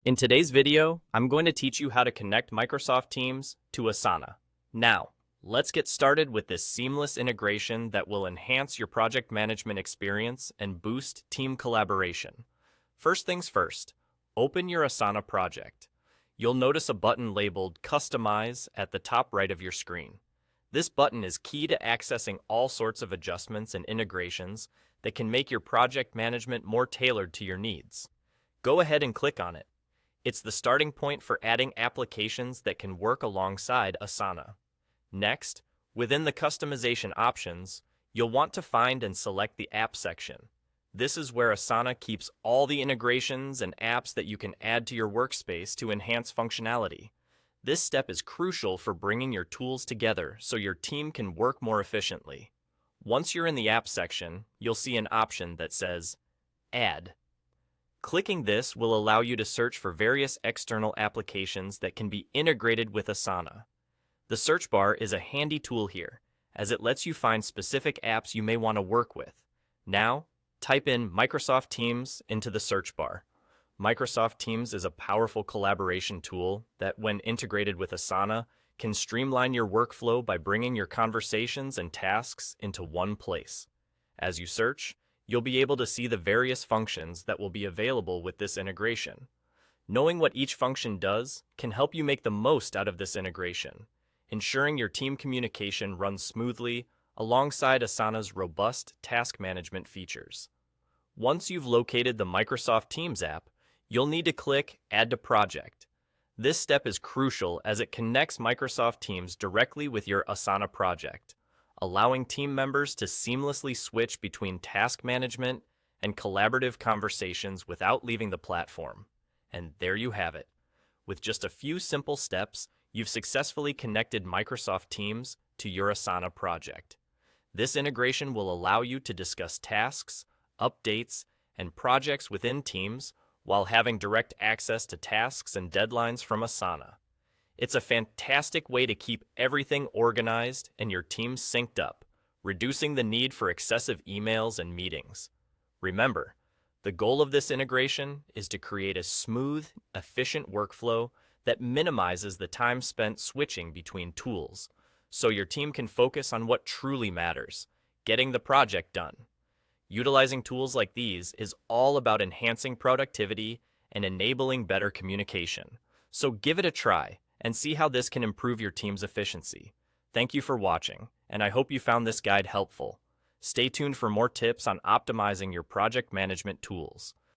In today's video, I'm going to teach you how to connect Microsoft Teams to Asana. Now, let's get started with this seamless integration that will enhance your project management experience and boost team collaboration. First things first, open your Asana project. You'll notice a button labeled Customize at the top right of your screen. This button is key to accessing all sorts of adjustments and integrations that can make your project management more tailored to your needs. Go ahead and click on it. It's the starting point for adding applications that can work alongside Asana. Next, within the customization options, you'll want to find and select the App section. This is where Asana keeps all the integrations and apps that you can add to your workspace to enhance functionality. This step is crucial for bringing your tools together so your team can work more efficiently. Once you're in the App section, you'll see an option that says Add. Clicking this will allow you to search for various external applications that can be integrated with Asana. The search bar is a handy tool here, as it lets you find specific apps you may want to work with. Now, type in Microsoft Teams into the search bar. Microsoft Teams is a powerful collaboration tool that, when integrated with Asana, can streamline your workflow by bringing your conversations and tasks into one place. As you search, you'll be able to see the various functions that will be available with this integration. Knowing what each function does can help you make the most out of this integration, ensuring your team communication runs smoothly alongside Asana's robust task management features. Once you've located the Microsoft Teams app, you'll need to click Add to Project. This step is crucial as it connects Microsoft Teams directly with your Asana project, allowing team members to seamlessly switch between task management and collaborative conversations without leaving the platform. And there you have it. With just a few simple steps, you've successfully connected Microsoft Teams to your Asana project. This integration will allow you to discuss tasks, updates, and projects within Teams while having direct access to tasks and deadlines from Asana. It's a fantastic way to keep everything organized and your team synced up, reducing the need for excessive emails and meetings. Remember, the goal of this integration is to create a smooth, efficient workflow that minimizes the time spent switching between tools, so your team can focus on what truly matters, getting the project done. Utilizing tools like these is all about enhancing productivity and enabling better communication. So give it a try and see how this can improve your team's efficiency. Thank you for watching, and I hope you found this guide helpful. Stay tuned for more tips on optimizing your project management tools.